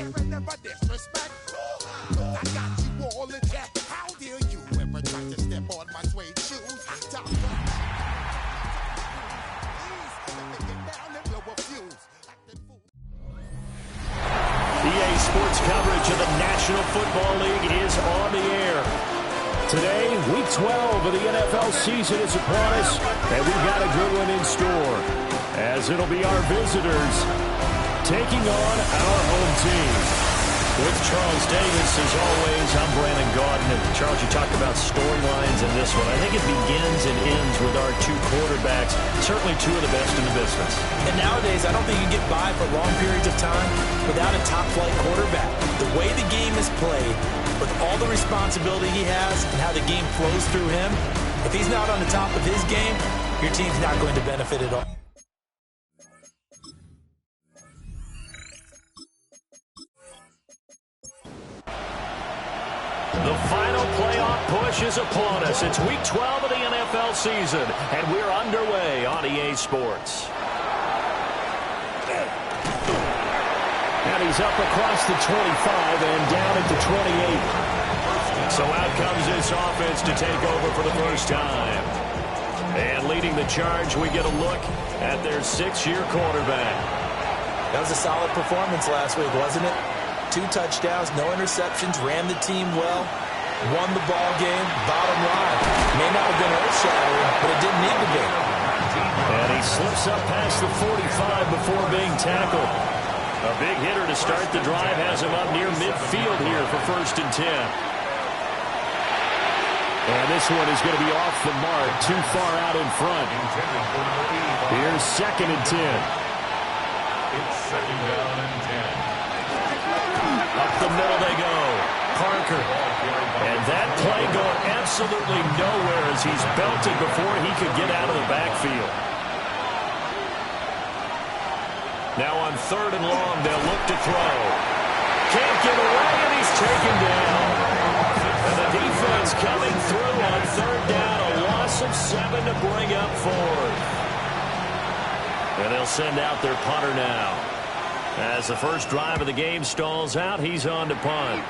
never, never disrespect. I got you all in check. How dare you ever try to step on my suede shoes? Top EA Sports coverage of the National Football League is on the air. Today, Week 12 of the NFL season is upon us, and we've got a good one in store, as it'll be our visitors taking on our home team. With Charles Davis, as always, I'm Brandon Gaudin. And Charles, you talked about storylines in this one. I think it begins and ends with our two quarterbacks, certainly two of the best in the business. And nowadays, I don't think you can get by for long periods of time without a top-flight quarterback. The way the game is played, with all the responsibility he has and how the game flows through him, if he's not on the top of his game, your team's not going to benefit at all. The final playoff push is upon us. It's Week 12 of the NFL season, and we're underway on EA Sports. And he's up across the 25 and down at the 28. So out comes this offense to take over for the first time. And leading the charge, we get a look at their six-year quarterback. That was a solid performance last week, wasn't it? 2 touchdowns, no interceptions, ran the team well, won the ball game, bottom line. May not have been earth-shattering, but it didn't need to be. And he slips up past the 45 before being tackled. A big hitter to start the drive has him up near midfield here for 1st and 10. And this one is going to be off the mark, too far out in front. Here's 2nd and 10. It's 2nd down and 10. Up the middle they go. Parker. And that play going absolutely nowhere as he's belted before he could get out of the backfield. Now on 3rd and long, they'll look to throw. Can't get away, and he's taken down. And the defense coming through on 3rd down. A loss of 7 to bring up 4th. And they'll send out their punter now. As the first drive of the game stalls out, he's on to punt.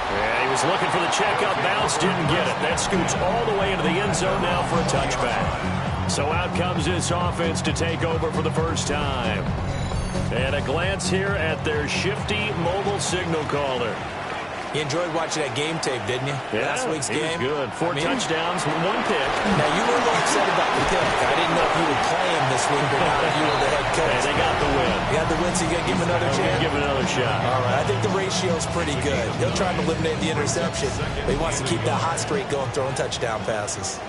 Yeah, he was looking for the checkup bounce, didn't get it. That scoots all the way into the end zone now for a touchback. So out comes this offense to take over for the first time. And a glance here at their shifty mobile signal caller. You enjoyed watching that game tape, didn't you? Yeah, last week's game. Good. 4 touchdowns, 1 pick. Now, you were a little upset about the pick. I didn't know if you would play him this week or not if you were the head coach. And they got the win. You got the win, so you got to give him another chance? Give him another shot. All right. I think the ratio's pretty good. He'll try to eliminate the interception, but he wants to keep that hot streak going, throwing touchdown passes.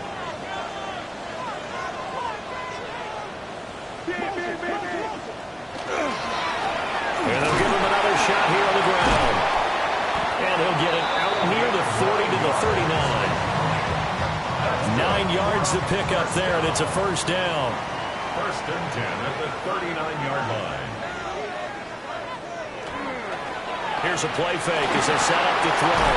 And they'll give him another shot here on the ground. And he'll get it out near the 40 to the 39. 9 yards to pick up there, and it's a first down. 1st and 10 at the 39-yard line. Here's a play fake as they set up to throw.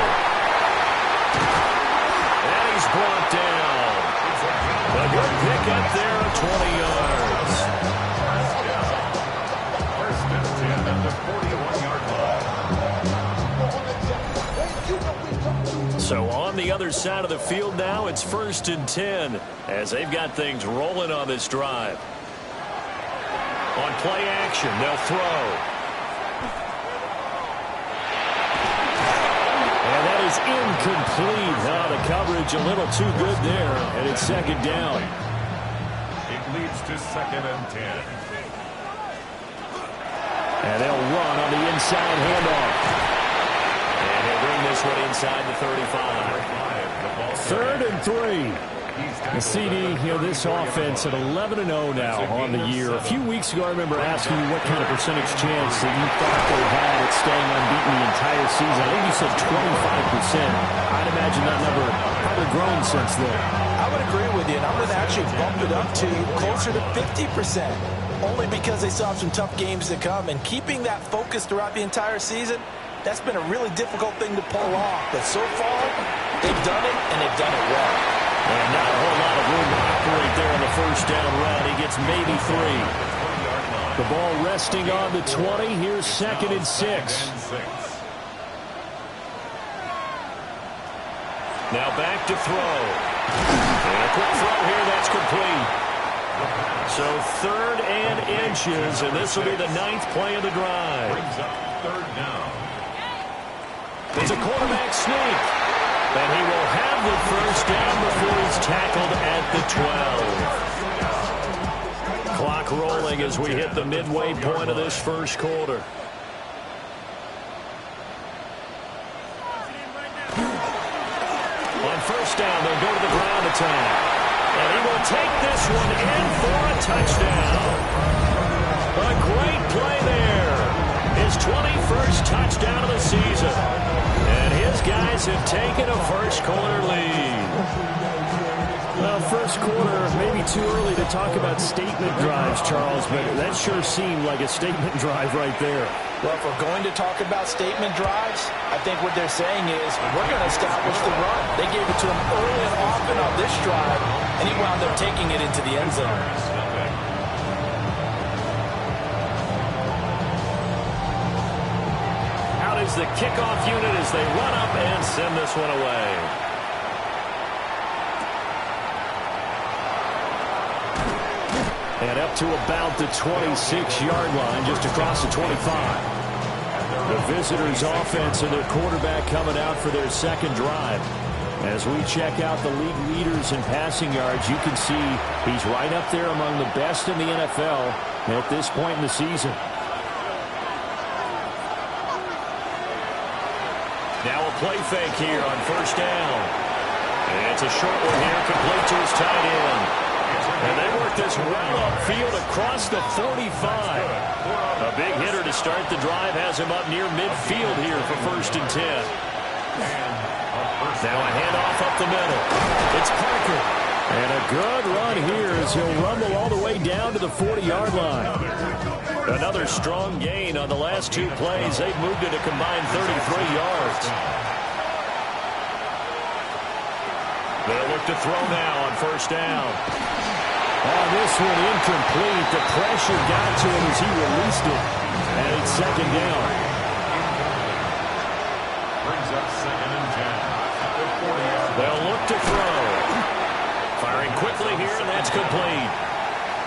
And he's brought down. A good pick up there at 20 yards. First and 10 at the 41-yard line. So on the other side of the field now, it's 1st and 10 as they've got things rolling on this drive. On play action, they'll throw. And that is incomplete. The coverage a little too good there, and it's 2nd down. It leads to 2nd and 10. And they'll run on the inside handoff. And they'll bring this one inside the 35. 3rd and 3. The CD, this offense at 11-0 now on the year. A few weeks ago, I remember asking you what kind of percentage chance that you thought they had at staying unbeaten the entire season. I think you said 25%. I'd imagine that number probably grown since then. I would agree with you, and I'm going to actually bump it up to closer to 50%, only because they still have some tough games to come. And keeping that focus throughout the entire season, that's been a really difficult thing to pull off. But so far, they've done it, and they've done it well. And not a whole lot of room to operate there on the first down run. He gets maybe 3. The ball resting on the 20. Here's 2nd and 6. Now back to throw. And a quick throw here. That's complete. So 3rd and inches, and this will be the 9th play of the drive. Brings up 3rd down. It's a quarterback sneak. And he will have the first down before he's tackled at the 12. Clock rolling as we hit the midway point of this first quarter. On first down, they'll go to the ground attack. And he will take this one in for a touchdown. A great play there. His 21st touchdown of the season. And his guys have taken a first quarter lead. Well, first quarter, maybe too early to talk about statement drives, Charles, but that sure seemed like a statement drive right there. Well, if we're going to talk about statement drives, I think what they're saying is we're going to establish the run. They gave it to him early and often on this drive, and he wound up taking it into the end zone. Out is the kickoff unit as they run up and send this one away. And up to about the 26-yard line, just across the 25. The visitors' offense and their quarterback coming out for their second drive. As we check out the league leaders in passing yards, you can see he's right up there among the best in the NFL at this point in the season. Now a play fake here on first down. And it's a short one here, complete to his tight end. And they work this well upfield across the 45. A big hitter to start the drive has him up near midfield here for 1st and 10. Now a handoff up the middle. It's Parker. And a good run here as he'll rumble all the way down to the 40-yard line. Another strong gain on the last 2 plays. They've moved it a combined 33 yards. They'll look to throw now on first down. Oh, this one incomplete. The pressure got to him as he released it. And it's 2nd down. Brings up 2nd and 10. They'll look to throw. Firing quickly here, and that's complete.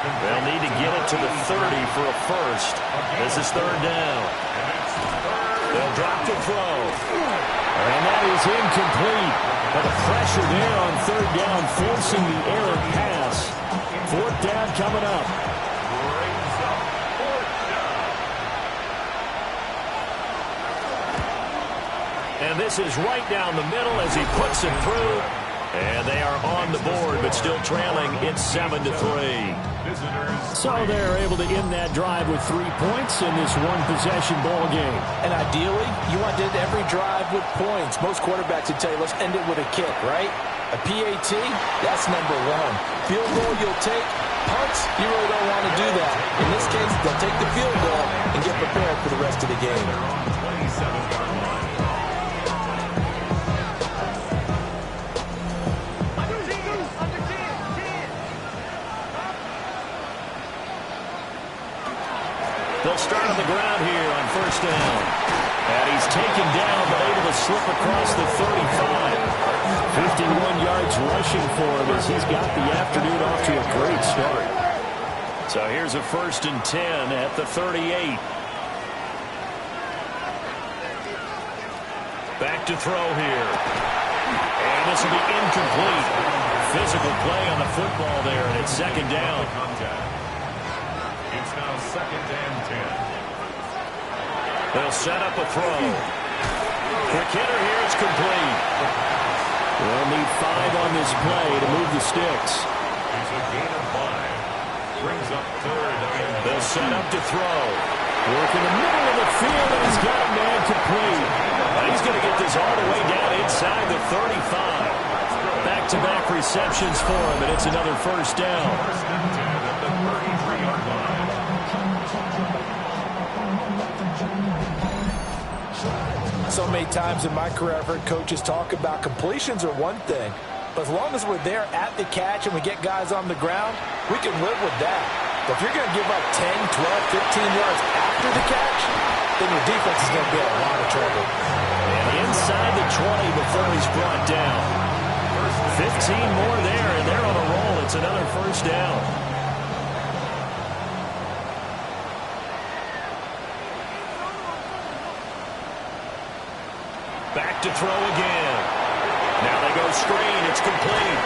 They'll need to get it to the 30 for a first. This is 3rd down. They'll drop to throw. And that is incomplete. But the pressure there on 3rd down, forcing the error pass. 4th down coming up. And this is right down the middle as he puts it through. And they are on the board, but still trailing. It's 7-3. So they're able to end that drive with 3 points in this one-possession ball game. And ideally, you want to end every drive with points. Most quarterbacks would tell you, let's end it with a kick, right? A PAT, that's number 1. Field goal you'll take. Punts, you really don't want to do that. In this case, they'll take the field goal and get prepared for the rest of the game. They'll start on the ground here on first down. And he's taken down, but able to slip across the 35. 51 yards rushing for him as he's got the afternoon off to a great start. So here's a 1st and 10 at the 38. Back to throw here. And this will be incomplete. Physical play on the football there, and it's 2nd down. It's now 2nd and 10. They'll set up a throw. Quick hitter here, it's complete. They'll need 5 on this play to move the sticks. It's a gain of 5. Brings up 3rd and 10. They'll set up to throw. Work in the middle of the field, and he's got a man complete. He's going to get this all the way down inside the 35. Back-to-back receptions for him, and it's another 1st down. 1st and 10 at the 33-yard line. So many times in my career, I've heard coaches talk about completions are one thing, but as long as we're there at the catch and we get guys on the ground, we can live with that. But if you're going to give up 10, 12, 15 yards after the catch, then your defense is going to be in a lot of trouble. And inside the 20 before he's brought down. 15 more there, and they're on a roll. It's another first down. Back to throw again. Now they go screen. It's complete.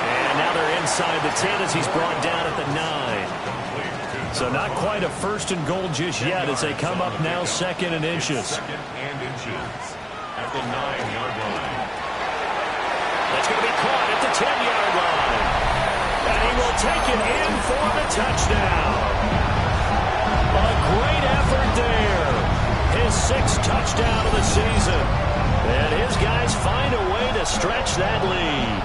And now they're inside the 10 as he's brought down at the 9. So not quite a first and goal just yet as they come up now second and inches. Second and inches at the 9-yard line. That's going to be caught at the 10-yard line. And he will take it in for the touchdown. A great effort there. His 6th touchdown of the season. And his guys find a way to stretch that lead.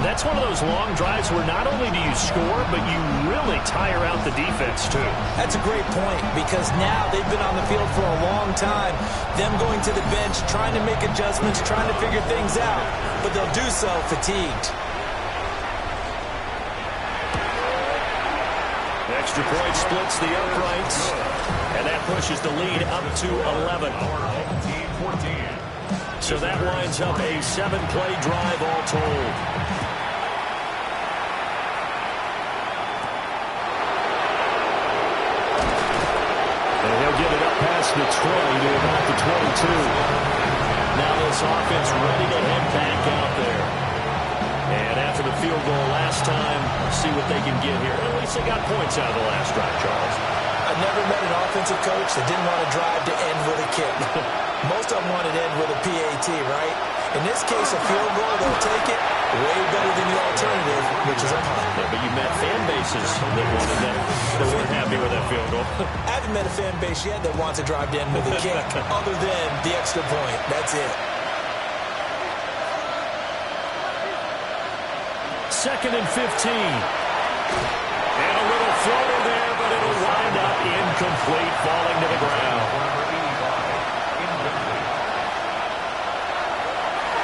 That's one of those long drives where not only do you score, but you really tire out the defense, too. That's a great point because now they've been on the field for a long time. Them going to the bench, trying to make adjustments, trying to figure things out. But they'll do so fatigued. Extra point splits the uprights. And that pushes the lead up to 11. So that winds up a 7-play drive all told. And he'll get it up past the 20 to about the 22. Now this offense ready to head back out there. And after the field goal last time, see what they can get here. At least they got points out of the last drive, Charles. I've never met an offensive coach that didn't want to drive to end with a kick. Most of them wanted to end with a PAT, right? In this case, a field goal, they'll take it. Way better than the alternative, which is a punt. Yeah, but you met fan bases that wanted that weren't happy with that field goal. I haven't met a fan base yet that wants to drive to end with a kick, other than the extra point. That's it. Second and 15. And a little floater there, but it'll wind up incomplete, falling to the ground.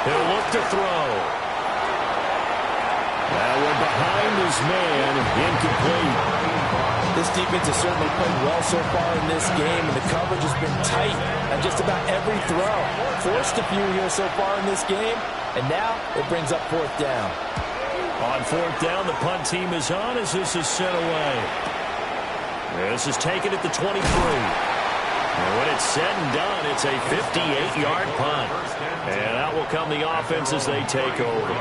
He'll look to throw. That one behind his man, incomplete. This defense has certainly played well so far in this game, and the coverage has been tight on just about every throw. Forced a few here so far in this game, and now it brings up 4th down. On 4th down, the punt team is on as this is sent away. This is taken at the 23. And when it's said and done, it's a 58-yard punt. And out will come the offense as they take over.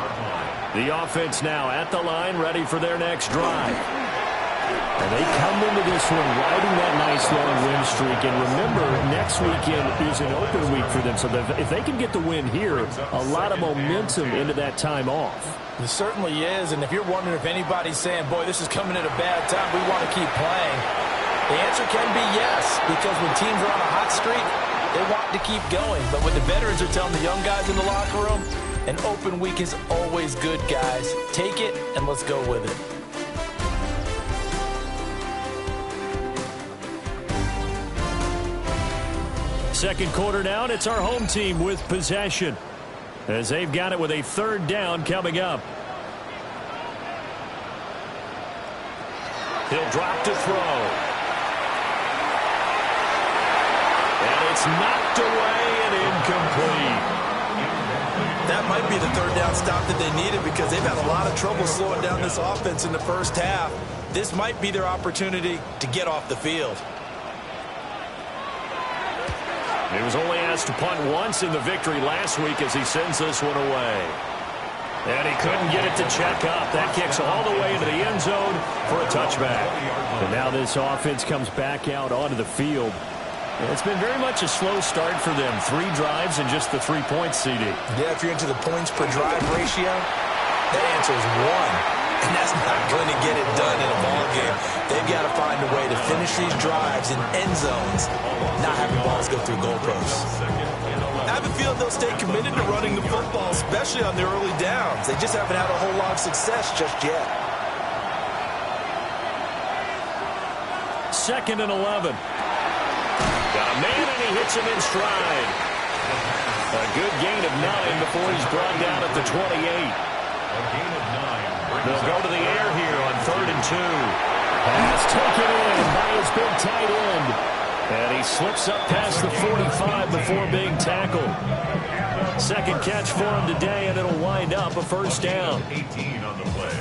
The offense now at the line, ready for their next drive. And they come into this one riding that nice long win streak. And remember, next weekend is an open week for them. So if they can get the win here, a lot of momentum into that time off. It certainly is, and if you're wondering if anybody's saying, boy, this is coming at a bad time, we want to keep playing, the answer can be yes, because when teams are on a hot streak, they want to keep going. But when the veterans are telling the young guys in the locker room, an open week is always good, guys. Take it, and let's go with it. Second quarter down, it's our home team with possession, as they've got it with a 3rd down coming up. He'll drop to throw. And it's knocked away and incomplete. That might be the 3rd down stop that they needed because they've had a lot of trouble slowing down this offense in the first half. This might be their opportunity to get off the field. He was only asked to punt once in the victory last week as he sends this one away. And he couldn't get it to check up. That kicks all the way into the end zone for a touchback. And now this offense comes back out onto the field. And it's been very much a slow start for them. 3 drives and just the 3 points, CD. Yeah, if you're into the points per drive ratio, that answer is 1. And that's not going to get it done in a ball game. They've got to find a way to finish these drives in end zones, not having balls go through goalposts. I have a feeling they'll stay committed to running the football, especially on their early downs. They just haven't had a whole lot of success just yet. 2nd and 11. Got a man, and he hits him in stride. A good gain of 9 before he's brought down at the 28. gain of 9. They'll go to the air here on 3rd and 2. Pass taken in by his big tight end. And he slips up past the 45 before being tackled. Second catch for him today, and it'll wind up a first down. 18 on the play.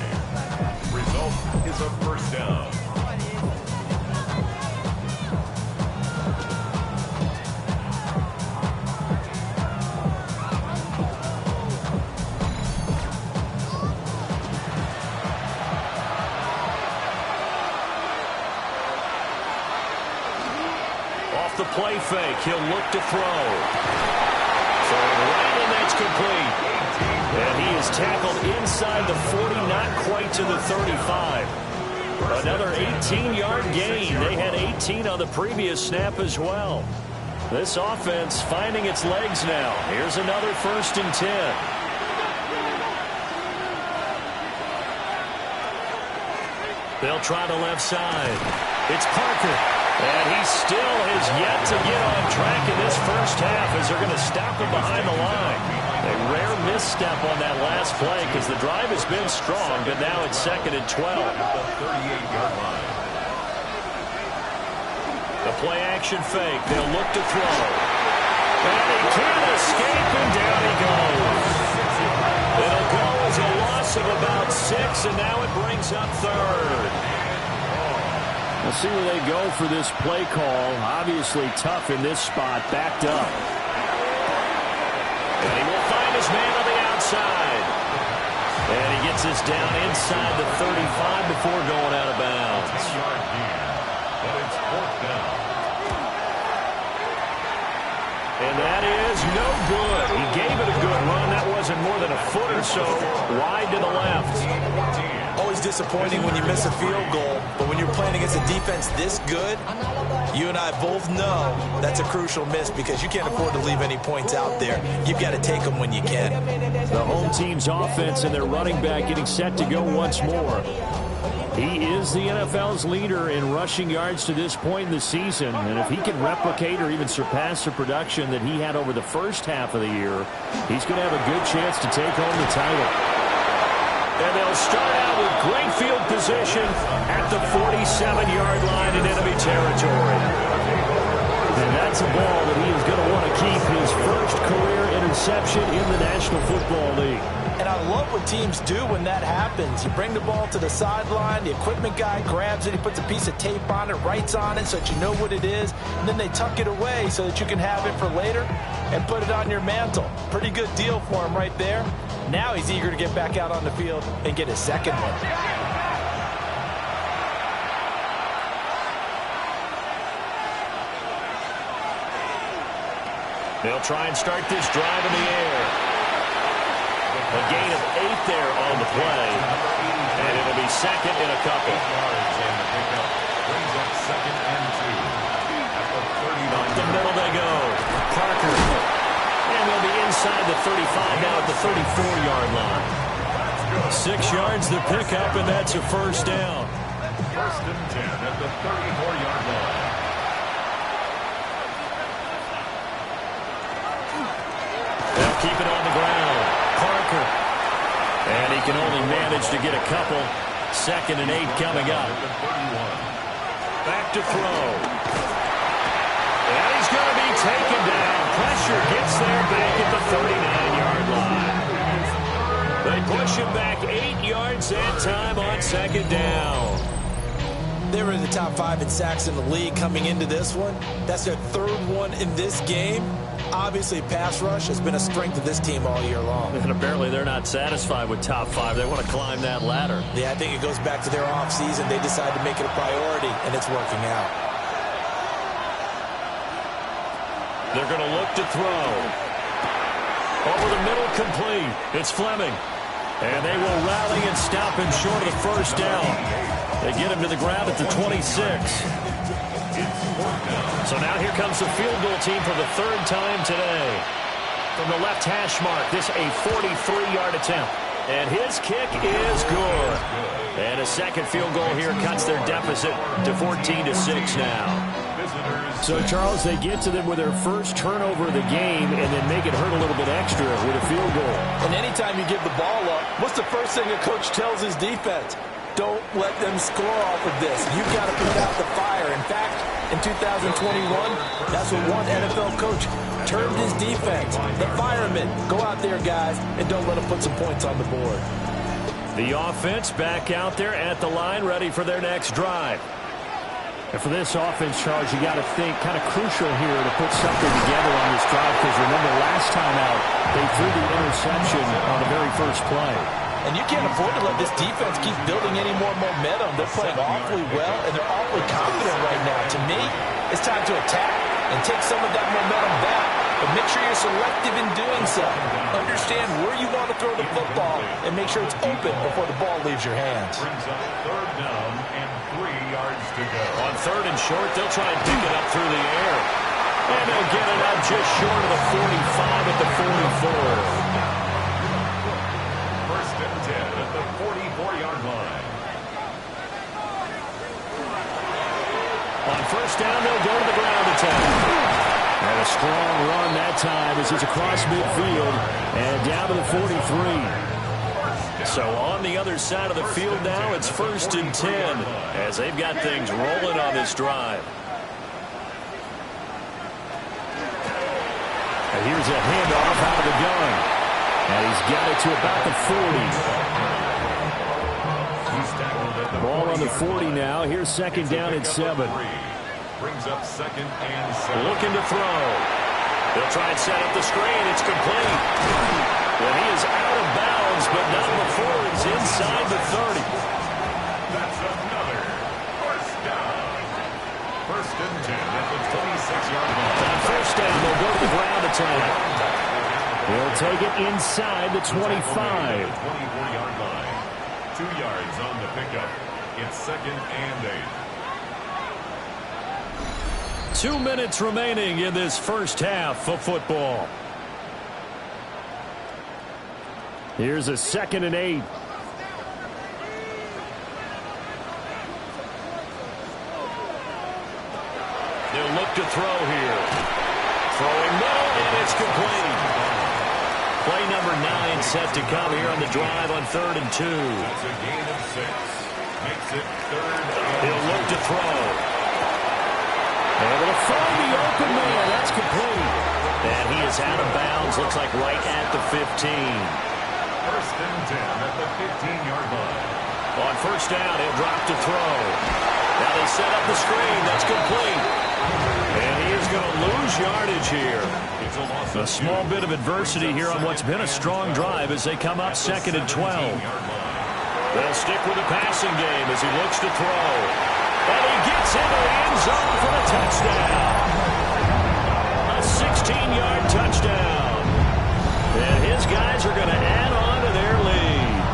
Result is a first down. Off the play fake, he'll look to throw. Right, and that's complete. And he is tackled inside the 40, not quite to the 35. Another 18-yard gain. They had 18 on the previous snap as well. This offense finding its legs now. Here's another 1st and 10. They'll try the left side. It's Parker. And he still has yet to get on track in this first half as they're going to stop him behind the line. A rare misstep on that last play because the drive has been strong, but now it's 2nd and 12. The 38-yard line. The play action fake. They'll look to throw. And he can't escape, and down he goes. It'll go as a loss of about 6, and now it brings up 3rd. We'll see where they go for this play call. Obviously tough in this spot, backed up. And he will find his man on the outside. And he gets this down inside the 35 before going out of bounds. 10-yard gain, but it's 4th down. And that is no good. He gave it a good run. That wasn't more than a foot or so wide to the left. Always disappointing when you miss a field goal, but when you're playing against a defense this good, you and I both know that's a crucial miss because you can't afford to leave any points out there. You've got to take them when you can. The home team's offense and their running back getting set to go once more. He is the NFL's leader in rushing yards to this point in the season, and if he can replicate or even surpass the production that he had over the first half of the year, he's going to have a good chance to take home the title. And they'll start out with great field position at the 47-yard line in enemy territory. And that's a ball that he is going to want to keep, his first career interception in the National Football League. And I love what teams do when that happens. You bring the ball to the sideline, the equipment guy grabs it, he puts a piece of tape on it, writes on it so that you know what it is, and then they tuck it away so that you can have it for later and put it on your mantle. Pretty good deal for him right there. Now he's eager to get back out on the field and get his second one. They'll try and start this drive in the air. A gain of 8 there on the play. And it'll be 2nd and a couple. 8 yards and the pickup brings up 2nd and 2. At the 39. Up the middle they go. Parker. And they'll be inside the 35 now at the 34-yard line. 6 yards the pickup, and that's a first down. 1st and 10 at the 34-yard line. They'll keep it on the ground. Parker. And he can only manage to get a couple. 2nd and 8 coming up. Back to throw. And he's going to be taken down. Pressure gets there back at the 39-yard line. They push him back 8 yards that time on 2nd down. They were in the top 5 in sacks in the league coming into this one. That's their 3rd one in this game. Obviously, pass rush has been a strength of this team all year long. And apparently they're not satisfied with top 5. They want to climb that ladder. Yeah, I think it goes back to their offseason. They decided to make it a priority, and it's working out. They're going to look to throw. Over the middle, complete. It's Fleming. And they will rally and stop him short of the first down. They get him to the ground at the 26. So now here comes the field goal team for the 3rd time today. From the left hash mark, this a 43-yard attempt. And his kick is good. And a second field goal here cuts their deficit to 14-6 now. This So, Charles, they get to them with their first turnover of the game and then make it hurt a little bit extra with a field goal. And anytime you give the ball up, what's the first thing a coach tells his defense? Don't let them score off of this. You've got to put out the fire. In fact, in 2021, that's what one NFL coach termed his defense. The firemen. Go out there, guys, and don't let them put some points on the board. The offense back out there at the line, ready for their next drive. And for this offense, Charles, you got to think kind of crucial here to put something together on this drive, because remember last time out, they threw the interception on the very first play. And you can't afford to let this defense keep building any more momentum. They're playing awfully well, and they're awfully confident right now. To me, it's time to attack and take some of that momentum back, but make sure you're selective in doing so. Understand where you want to throw the football and make sure it's open before the ball leaves your hands. Brings up third down and 3 yards to go. On third and short, they'll try and pick it up through the air. And they'll get it up just short of the 45 at the 44. First and 10 at the 44-yard line. On first down, they'll go to the ground attack. And a strong run that time as it's across midfield and down to the 43. So on the other side of the field now, it's first and 10 as they've got things rolling on this drive. And here's a handoff out of the gun. And he's got it to about the 40. Ball on the 40 now. Here's second down at 7. Brings up second and 7. Looking to throw. They'll try and set up the screen. It's complete. Well, he is out of bounds, but not before he's inside the 30. That's another first down. First and 10 at the 26-yard line. On first down, they'll go to the ground attack. They'll take it inside the 25. 24-yard line. 2 yards on the pickup. It's second and 8. 2 minutes remaining in this first half of football. Here's a second and 8. They'll look to throw here. Throwing middle, and it's complete. Play number 9 set to come here on the drive on third and 2. That's a gain of 6. Makes it third. He'll look to throw. Able to find the open man. That's complete. And he is out of bounds. Looks like right at the 15. First and 10 at the 15-yard line. On first down, he'll drop to throw. Now they set up the screen. That's complete. And he is going to lose yardage here. It's a loss A small bit of adversity here on what's been a strong drive as they come up second and 12. They'll stick with the passing game as he looks to throw. And he gets into the end zone for a touchdown. A 16-yard touchdown. And his guys are going to add on to their lead.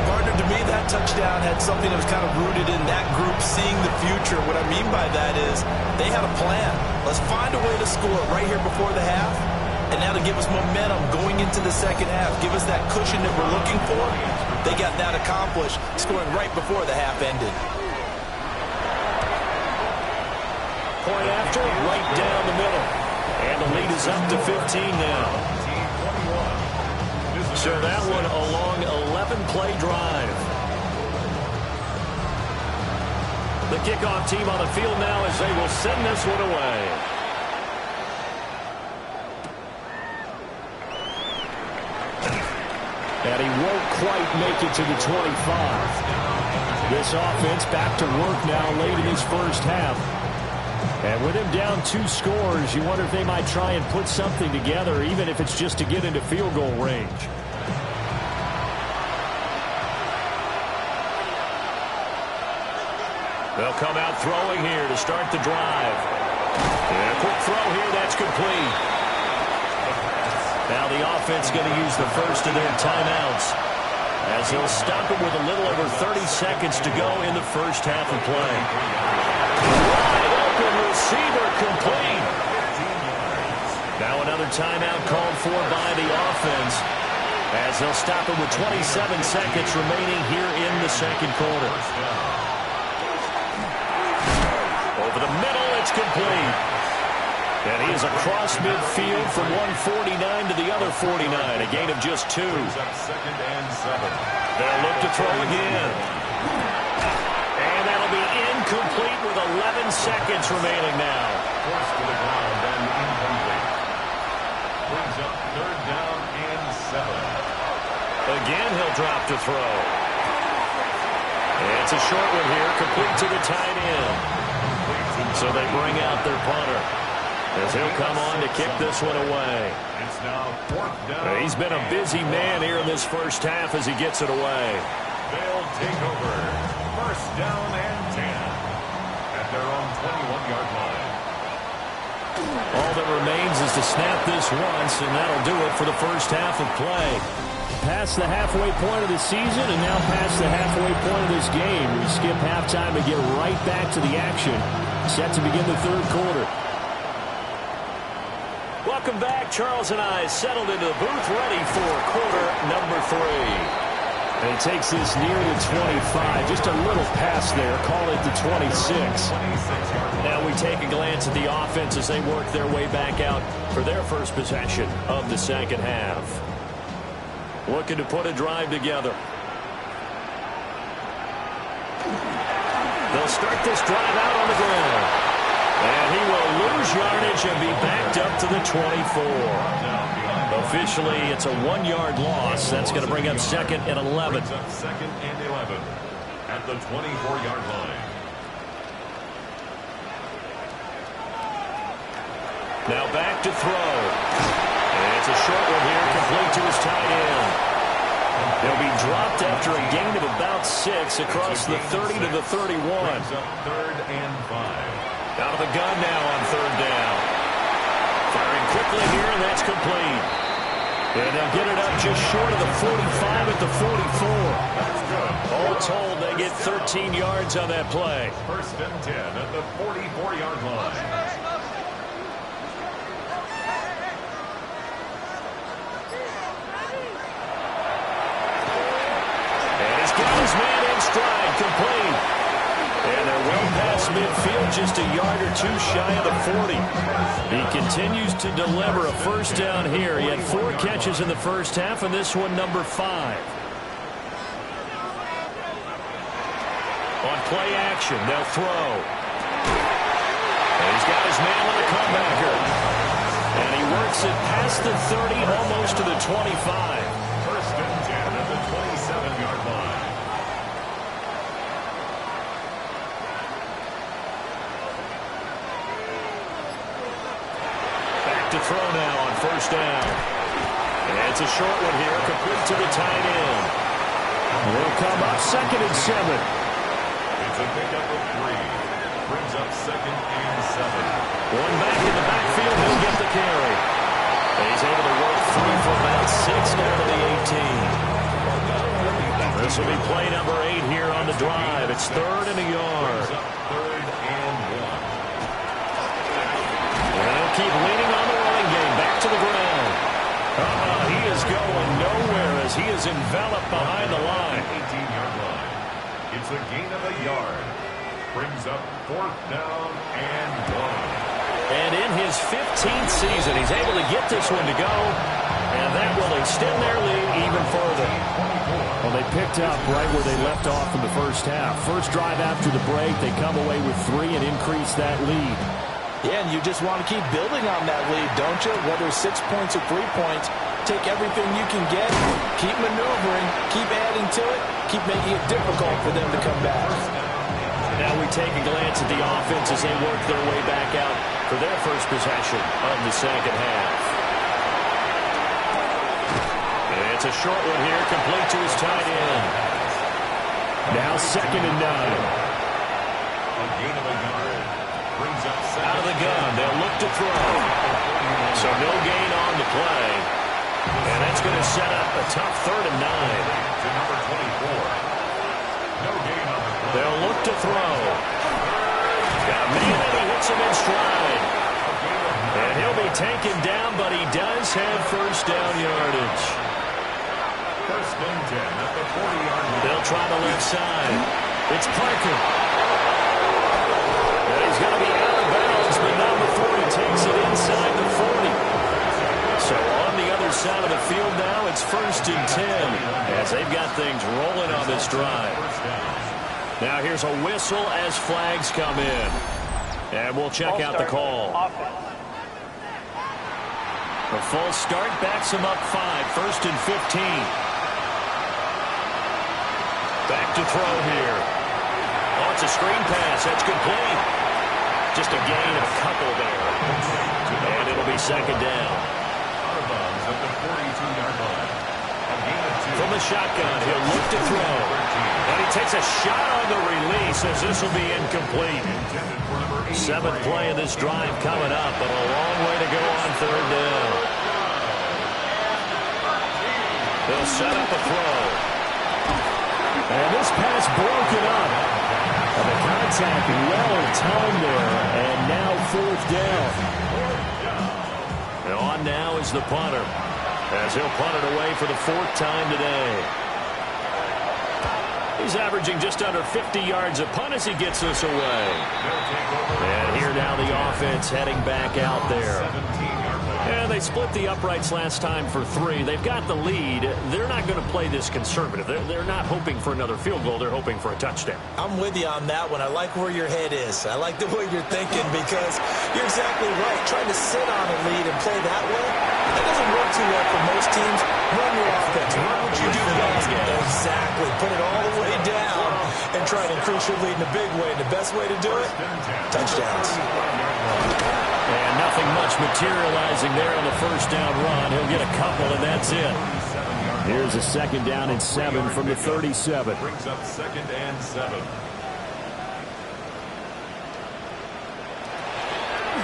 Partner, to me, that touchdown had something that was kind of rooted in that group seeing the future. What I mean by that is they had a plan. Let's find a way to score right here before the half. And now to give us momentum going into the second half. Give us that cushion that we're looking for. They got that accomplished, scoring right before the half ended. Point after, right down the middle. And the lead is up to 15 now. So that one a long 11-play drive. The kickoff team on the field now as they will send this one away. And he won't quite make it to the 25. This offense back to work now late in this first half. And with him down 2 scores, you wonder if they might try and put something together, even if it's just to get into field goal range. They'll come out throwing here to start the drive. And a quick throw here, that's complete. Now the offense going to use the first of their timeouts as they'll stop it with a little over 30 seconds to go in the first half of play. Wide open receiver complete. Now another timeout called for by the offense as they'll stop it with 27 seconds remaining here in the second quarter. Over the middle, it's complete. And he is across midfield from 149 to the other 49, a gain of just 2. Second and 7. They'll look to throw again. And that'll be incomplete with 11 seconds remaining now. Forced to the ground and incomplete. Brings up third down and 7. Again, he'll drop to throw. It's a short one here, complete to the tight end. So they bring out their punter, as he'll come on to kick this one away. It's now fourth down. He's been a busy man here in this first half as he gets it away. They'll take over. First down and 10 at their own 21-yard line. All that remains is to snap this once, and that'll do it for the first half of play. Past the halfway point of the season and now past the halfway point of this game. We skip halftime and get right back to the action. Set to begin the third quarter. Welcome back. Charles and I settled into the booth ready for quarter number 3. And he takes this near the 25. Just a little pass there. Call it the 26. Now we take a glance at the offense as they work their way back out for their first possession of the second half. Looking to put a drive together. They'll start this drive out on the ground. And he will lose yardage and be backed up to the 24. Officially, it's a 1-yard loss. That's going to bring up second and 11. Second and 11 at the 24-yard line. Now back to throw. And it's a short one here, complete to his tight end. He'll be dropped after a gain of about 6 across the 30 to the 31. Third and 5. Out of the gun now on third down. Firing quickly here, and that's complete. And they'll get it up just short of the 45 at the 44. That's good. All told, they get 13 yards on that play. First and 10 at the 44-yard line. His man in stride, complete. And they're well past midfield, just a yard or 2 shy of the 40. He continues to deliver a first down here. He had 4 catches in the first half, and this one number 5. On play action, they'll throw. And he's got his man on the comebacker. And he works it past the 30, almost to the 25. First and 10 at the 27-yard line. To throw now on first down. And it's a short one here, complete to the tight end. Will come up second and 7. It's a pickup of 3. Brings up second and 7. One back in the backfield, he'll get the carry. And he's able to work free for about 6 down to the 18. This will be play number 8 here on the drive. It's third and a yard. Third and 1. And they'll keep leaning on the running game. Back to the ground. He is going nowhere as he is enveloped behind the line. 18-yard line. It's a gain of a yard. Brings up fourth down and 1. And in his 15th season, he's able to get this one to go. And that will extend their lead even further. Well, they picked up right where they left off in the first half. First drive after the break, they come away with 3 and increase that lead. Yeah, and you just want to keep building on that lead, don't you? Whether 6 points or 3 points, take everything you can get, keep maneuvering, keep adding to it, keep making it difficult for them to come back. Now we take a glance at the offense as they work their way back out for their first possession of the second half. And it's a short one here, complete to his tight end. Now second and 9. A gain of a yard. Brings up second. Out of the gun, they'll look to throw. So no gain on the play. And that's going to set up a tough third and 9. To number 24. No gain on the play. They'll look to throw. Got a man and he hits him in stride. And he'll be taken down, but he does have first down yardage. First and 10 at the 40-yard line. They'll try the left side. It's Parker. And he's going to be out of bounds 1st and 10 as they've got things rolling on this drive. Now here's a whistle as flags come in. And we'll check out the call. A false start backs him up 5, 1st and 15. Back to throw here. Oh, it's a screen pass. That's complete. Just a gain of a couple there. And it'll be 2nd down. From the shotgun, he'll look to throw. And he takes a shot on the release as this will be incomplete. 7th play of this drive coming up, but a long way to go on 3rd down. They'll set up a throw. And this pass broken up. And the contact well timed there, and now 4th down. And on now is the punter, as he'll punt it away for the 4th time today. He's averaging just under 50 yards a punt as he gets this away. And here now the offense heading back out there. And they split the uprights last time for 3. They've got the lead. They're not going to play this conservative. They're not hoping for another field goal. They're hoping for a touchdown. I'm with you on that one. I like where your head is. I like the way you're thinking because you're exactly right. Trying to sit on a lead and play that way, that doesn't work too well for most teams. Run your offense. Run what you do best. Exactly. Put it all the way down and try to increase your lead in a big way. And the best way to do it, touchdowns. And nothing much materializing there on the 1st down run. He'll get a couple, and that's it. Here's a 2nd down and 7 from the 37. Brings up 2nd and 7.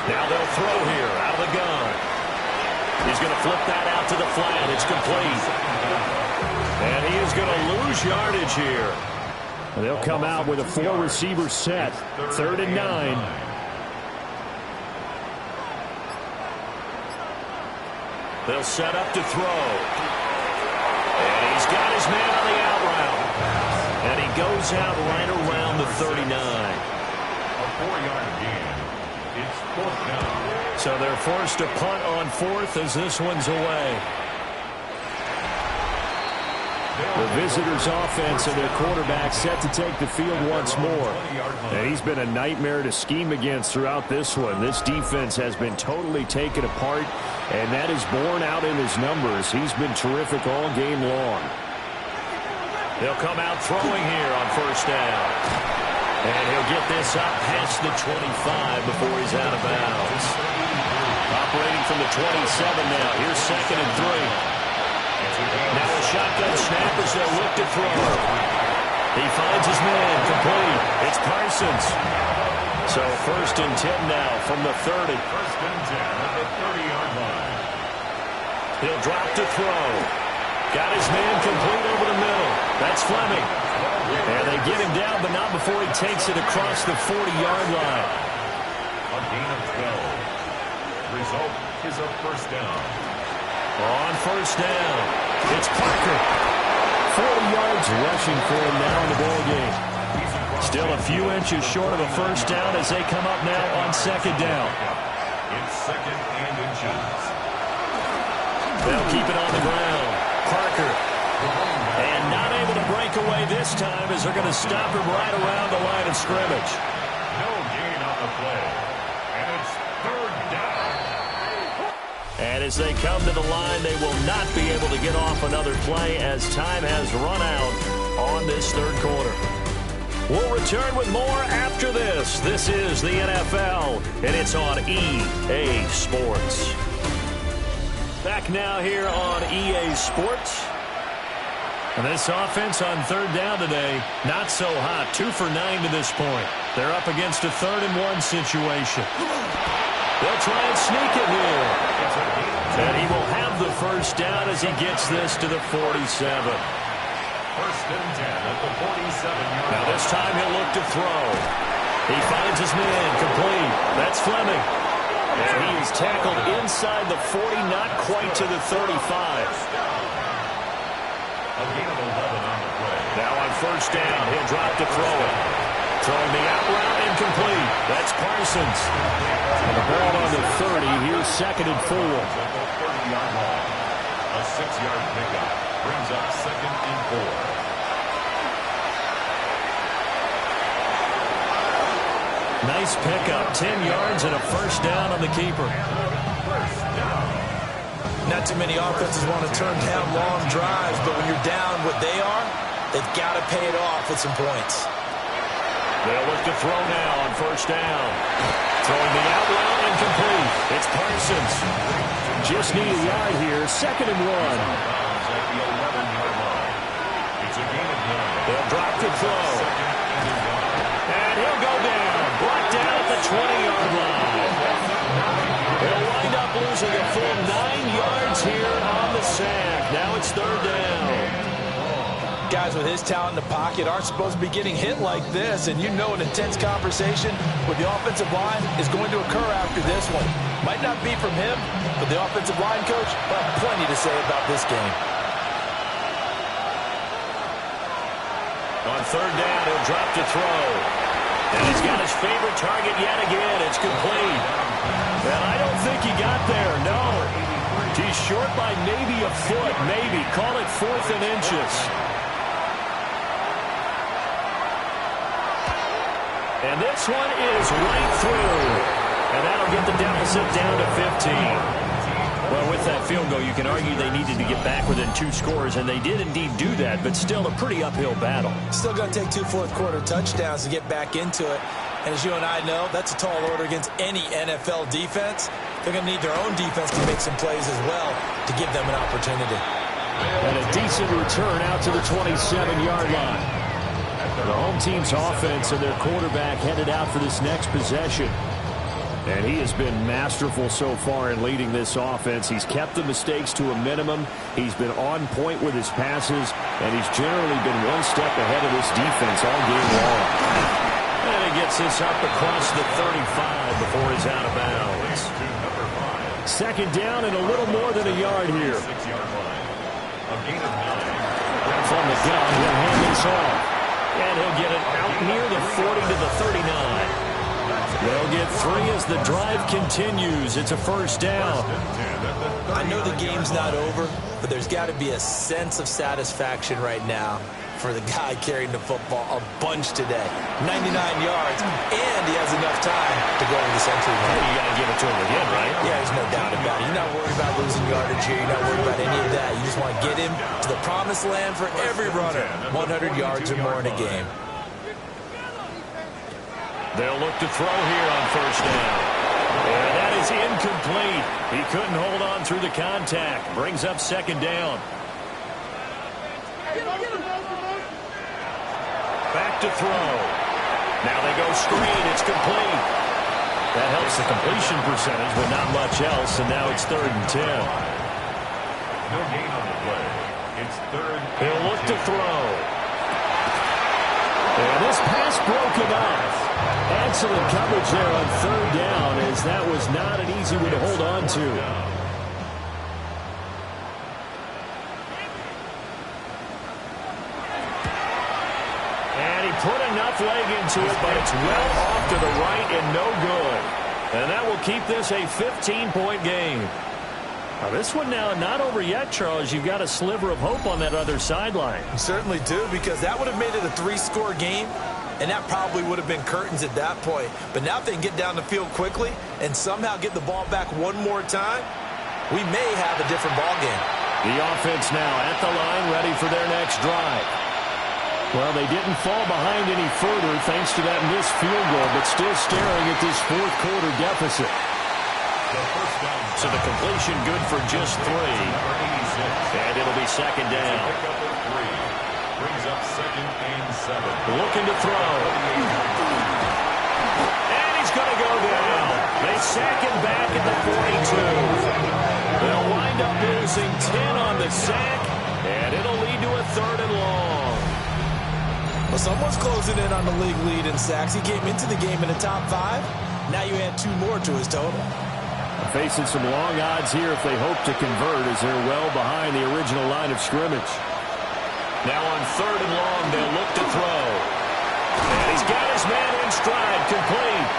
Now they'll throw here out of the gun. He's going to flip that out to the flat. It's complete. And he is going to lose yardage here. They'll come out with a 4-receiver set. 3rd and 9. They'll set up to throw. And he's got his man on the out route. And he goes out right around the 39. A 4-yard gain. It's 4th down. So they're forced to punt on 4th as this one's away. The visitors' offense and their quarterback set to take the field once more. And he's been a nightmare to scheme against throughout this one. This defense has been totally taken apart, and that is borne out in his numbers. He's been terrific all game long. They'll come out throwing here on 1st down. And he'll get this up past the 25 before he's out of bounds. Operating from the 27 now. Here's 2nd and 3. Now a shotgun snap as they'll look to throw. He finds his man complete. It's Parsons. So 1st and 10 now from the 30. 1st and 10 at the 30-yard line. He'll drop to throw. Got his man complete over the middle. That's Fleming. And they get him down, but not before he takes it across the 40-yard line. A gain of 12. Result is a 1st down. On 1st down, it's Parker. 40 yards rushing for him now in the ball game. Still a few inches short of a 1st down as they come up now on 2nd down. It's 2nd and inches. They'll keep it on the ground. Parker. And not able to break away this time as they're going to stop him right around the line of scrimmage. No gain on the play. And it's 3rd down. And as they come to the line, they will not be able to get off another play as time has run out on this 3rd quarter. We'll return with more after this. This is the NFL, and it's on EA Sports. Back now here on EA Sports. And this offense on 3rd down today, not so hot. 2 for 9 to this point. They're up against a 3rd and 1 situation. They'll try and sneak it here. And he will have the 1st down as he gets this to the 47. 1st and 10 at the 47-yard line. Now this time he'll look to throw. He finds his man complete. That's Fleming. And he is tackled inside the 40, not quite to the 35. A gain of 11 on the play. Now on 1st down, he'll drop to throw it. Throwing the out route incomplete. That's Parsons. And the ball on the 30. Here's 2nd and 4. At the 30-yard line. A 6-yard pickup. Brings up 2nd and 4. Nice pickup. 10 yards and a first down on the keeper. Not too many offenses want to turn down long drives, but when you're down what they are, they've got to pay it off with some points. They'll look to throw now on first down. Throwing the out route incomplete. It's Parsons. Just need a yard here. 2nd and 1. It's a gain of 9. They'll drop to throw. And he'll go down. Brought down at the 20-yard line. They'll wind up losing a full 9 yards here on the sack. Now it's 3rd down. Guys with his talent in the pocket aren't supposed to be getting hit like this, and you know an intense conversation with the offensive line is going to occur after this one. Might not be from him, but the offensive line coach will have plenty to say about this game. On 3rd down, he'll drop to throw. And he's got his favorite target yet again. It's complete. And I don't think he got there, no. He's short by maybe a foot, maybe. Call it 4th and inches. And this one is right through. And that'll get the deficit down to 15. Well, with that field goal, you can argue they needed to get back within 2 scores, and they did indeed do that, but still a pretty uphill battle. Still going to take 2 fourth-quarter touchdowns to get back into it. And as you and I know, that's a tall order against any NFL defense. They're going to need their own defense to make some plays as well to give them an opportunity. And a decent return out to the 27-yard line. The home team's offense and their quarterback headed out for this next possession. And he has been masterful so far in leading this offense. He's kept the mistakes to a minimum. He's been on point with his passes, and he's generally been one step ahead of this defense all game long. And he gets this up across the 35 before he's out of bounds. 2nd down and a little more than a yard here. 6-yard line. A gain of 9. From the gun, he'll hand this off. And he'll get it out near the 40 to the 39. They'll get 3 as the drive continues. It's a first down. I know the game's not over, but there's got to be a sense of satisfaction right now for the guy carrying the football a bunch today. 99 yards, and he has enough time to go over the century mark. You got to give it to him again, right? Yeah, there's no doubt about it. You're not worried about losing yardage here. You're not worried about any of that. You just want to get him to the promised land for every runner. 100 yards or more in a game. They'll look to throw here on first down. And that is incomplete. He couldn't hold on through the contact. Brings up 2nd down. Back to throw. Now they go screen. It's complete. That helps the completion percentage, but not much else. And now it's 3rd and 10. No gain on the play. It's 3rd. He'll look to throw. And this pass broken off. Excellent coverage there on 3rd down, as that was not an easy one to hold on to. And he put enough leg into it, but it's well off to the right and no good. And that will keep this a 15-point game. Now this one now not over yet, Charles. You've got a sliver of hope on that other sideline. You certainly do, because that would have made it a 3-score game, and that probably would have been curtains at that point. But now if they can get down the field quickly and somehow get the ball back one more time, we may have a different ball game. The offense now at the line, ready for their next drive. Well, they didn't fall behind any further thanks to that missed field goal, but still staring at this 4th-quarter deficit. So the completion good for just 3. And it'll be 2nd down. Brings up 2nd and 7. Looking to throw. And he's going to go down. They sack him back at the 42. They'll wind up losing 10 on the sack, and it'll lead to a 3rd and long. Well, someone's closing in on the league lead in sacks. He came into the game in the top 5. Now you add 2 more to his total. Facing some long odds here if they hope to convert, as they're well behind the original line of scrimmage. Now on 3rd and long, they'll look to throw. And he's got his man in stride, complete.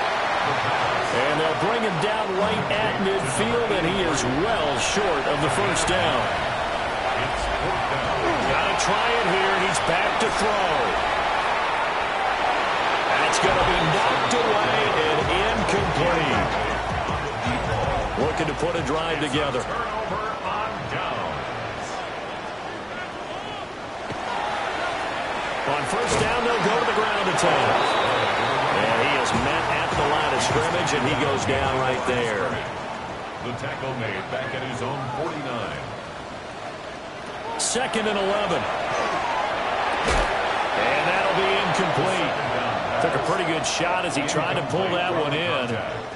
And they'll bring him down right at midfield, and he is well short of the first down. It's Got to try it here, and he's back to throw. That's going to be knocked away and incomplete. Looking to put a drive together. On first down, they'll go to the ground attack. And he is met at the line of scrimmage, and he goes down right there. The tackle made back at his own 49. 2nd and 11. And that'll be incomplete. Took a pretty good shot as he tried to pull that one in.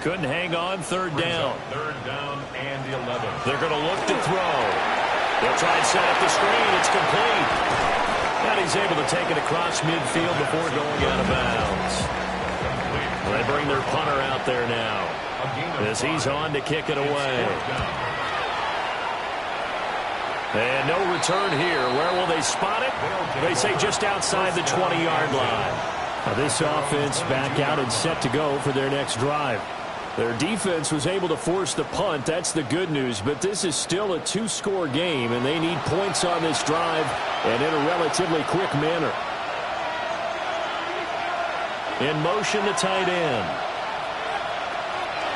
Couldn't hang on. 3rd down. 3rd down and 11. They're going to look to throw. They'll try and set up the screen. It's complete. And he's able to take it across midfield before going out of bounds. They bring their punter out there now as he's on to kick it away. And no return here. Where will they spot it? They say just outside the 20-yard line. Now this offense back out and set to go for their next drive. Their defense was able to force the punt. That's the good news. But this is still a 2-score game, and they need points on this drive and in a relatively quick manner. In motion, the tight end.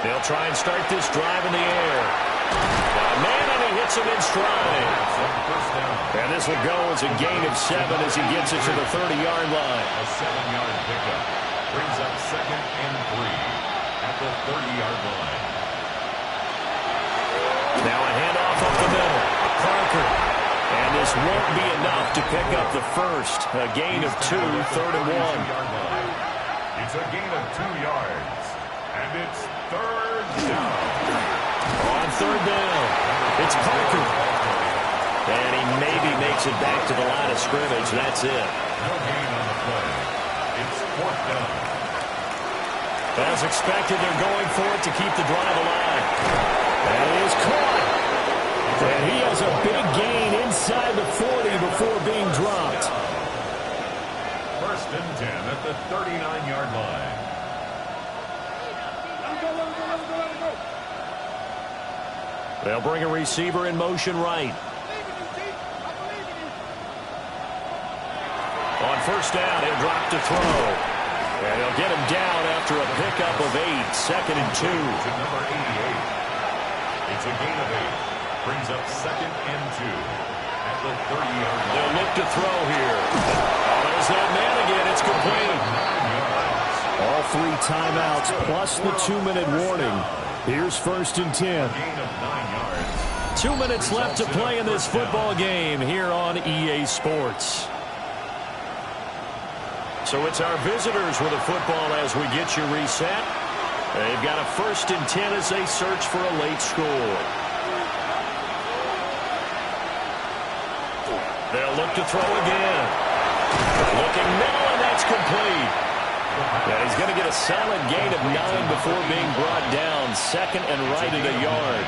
They'll try and start this drive in the air. Man, and he hits him in stride. And this will go as a gain of 7 as he gets it to the 30-yard line. A 7-yard pickup brings up 2nd and 3. At the 30-yard line. Now a handoff up the middle. Parker. And this won't be enough to pick up the first. A gain of 2, 3rd and 1. It's a gain of 2 yards. And it's 3rd down. On 3rd down, it's Parker. And he maybe makes it back to the line of scrimmage. That's it. No gain on the play. It's 4th down. As expected, they're going for it to keep the drive alive. That is caught. And he has a big gain inside the 40 before being dropped. 1st and 10 at the 39-yard line. They'll bring a receiver in motion right. On first down, he'll drop to throw. And he'll get him down after a pickup of 8. 2nd and 2. To number 88. It's a gain of 8. Brings up 2nd and 2. At the 30-yard line. They'll look to throw here. Oh, there's that man again. It's complete. All 3 timeouts plus the 2-minute warning. Here's 1st and 10. Gain of 9 yards. 2 minutes left to play in this football game here on EA Sports. So it's our visitors with a football as we get you reset. They've got a 1st and 10 as they search for a late score. They'll look to throw again. Looking middle, and that's complete. And he's going to get a solid gain of 9 before being brought down. 2nd and right at a yard.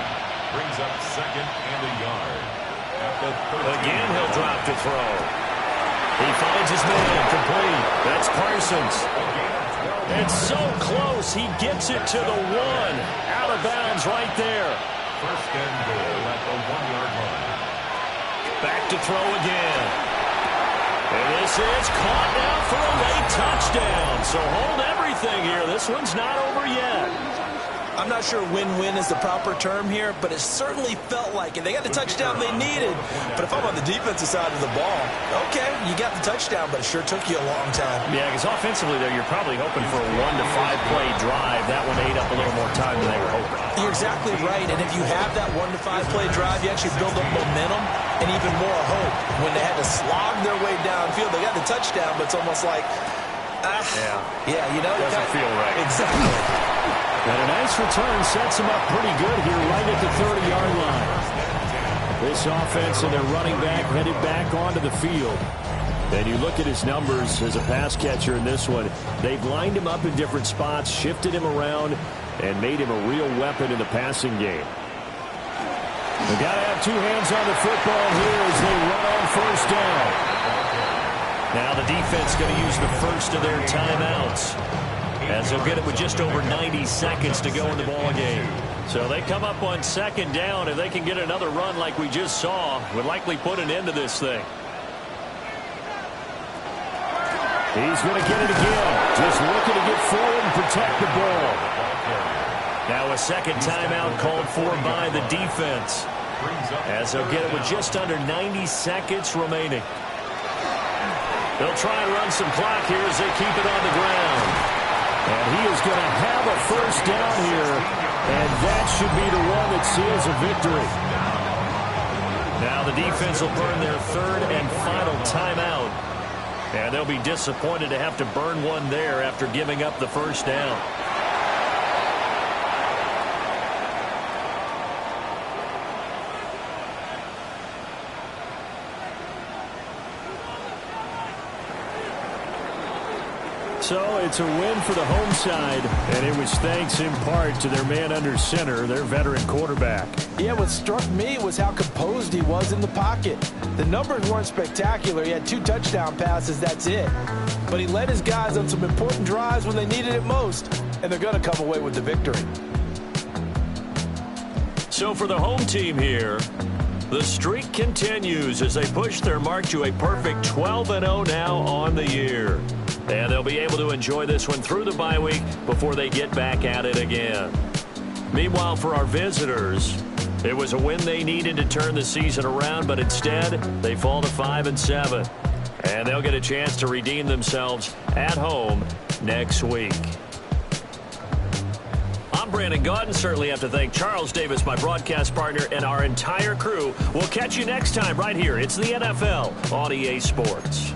Brings up 2nd and a yard. At the 30. Again, he'll drop to throw. He finds his man, complete. That's Parsons. It's so close. He gets it to the 1. Out of bounds right there. 1st and goal at the 1-yard line. Back to throw again. And this is caught now for a late touchdown. So hold everything here. This one's not over yet. I'm not sure win-win is the proper term here, but it certainly felt like it. They got the touchdown they needed. But if I'm on the defensive side of the ball, okay, you got the touchdown, but it sure took you a long time. Yeah, because offensively there, you're probably hoping for a 1 to 5 play drive. That one ate up a little more time than they were hoping. You're exactly right. And if you have that 1 to 5 play drive, you actually build up momentum and even more hope. When they had to slog their way downfield, they got the touchdown, but it's almost like, yeah, you know, doesn't feel right. Exactly. And a nice return sets him up pretty good here right at the 30-yard line. This offense and their running back headed back onto the field. And you look at his numbers as a pass catcher in this one. They've lined him up in different spots, shifted him around, and made him a real weapon in the passing game. They've got to have 2 hands on the football here as they run on first down. Now the defense going to use the first of their timeouts, as they'll get it with just over 90 seconds to go in the ball game. So they come up on second down. If they can get another run like we just saw, would likely put an end to this thing. He's going to get it again. Just looking to get forward and protect the ball. Now a second timeout called for by the defense, as they'll get it with just under 90 seconds remaining. They'll try and run some clock here as they keep it on the ground. And he is going to have a first down here, and that should be the one that seals a victory. Now the defense will burn their third and final timeout. And they'll be disappointed to have to burn one there after giving up the first down. So it's a win for the home side, and it was thanks in part to their man under center, their veteran quarterback. Yeah, what struck me was how composed he was in the pocket. The numbers weren't spectacular. He had 2 touchdown passes, that's it. But he led his guys on some important drives when they needed it most, and they're going to come away with the victory. So for the home team here, the streak continues as they push their mark to a perfect 12-0 now on the year. And they'll be able to enjoy this one through the bye week before they get back at it again. Meanwhile, for our visitors, it was a win they needed to turn the season around, but instead they fall to 5-7. And they'll get a chance to redeem themselves at home next week. I'm Brandon Gaudin. Certainly have to thank Charles Davis, my broadcast partner, and our entire crew. We'll catch you next time right here. It's the NFL on EA Sports.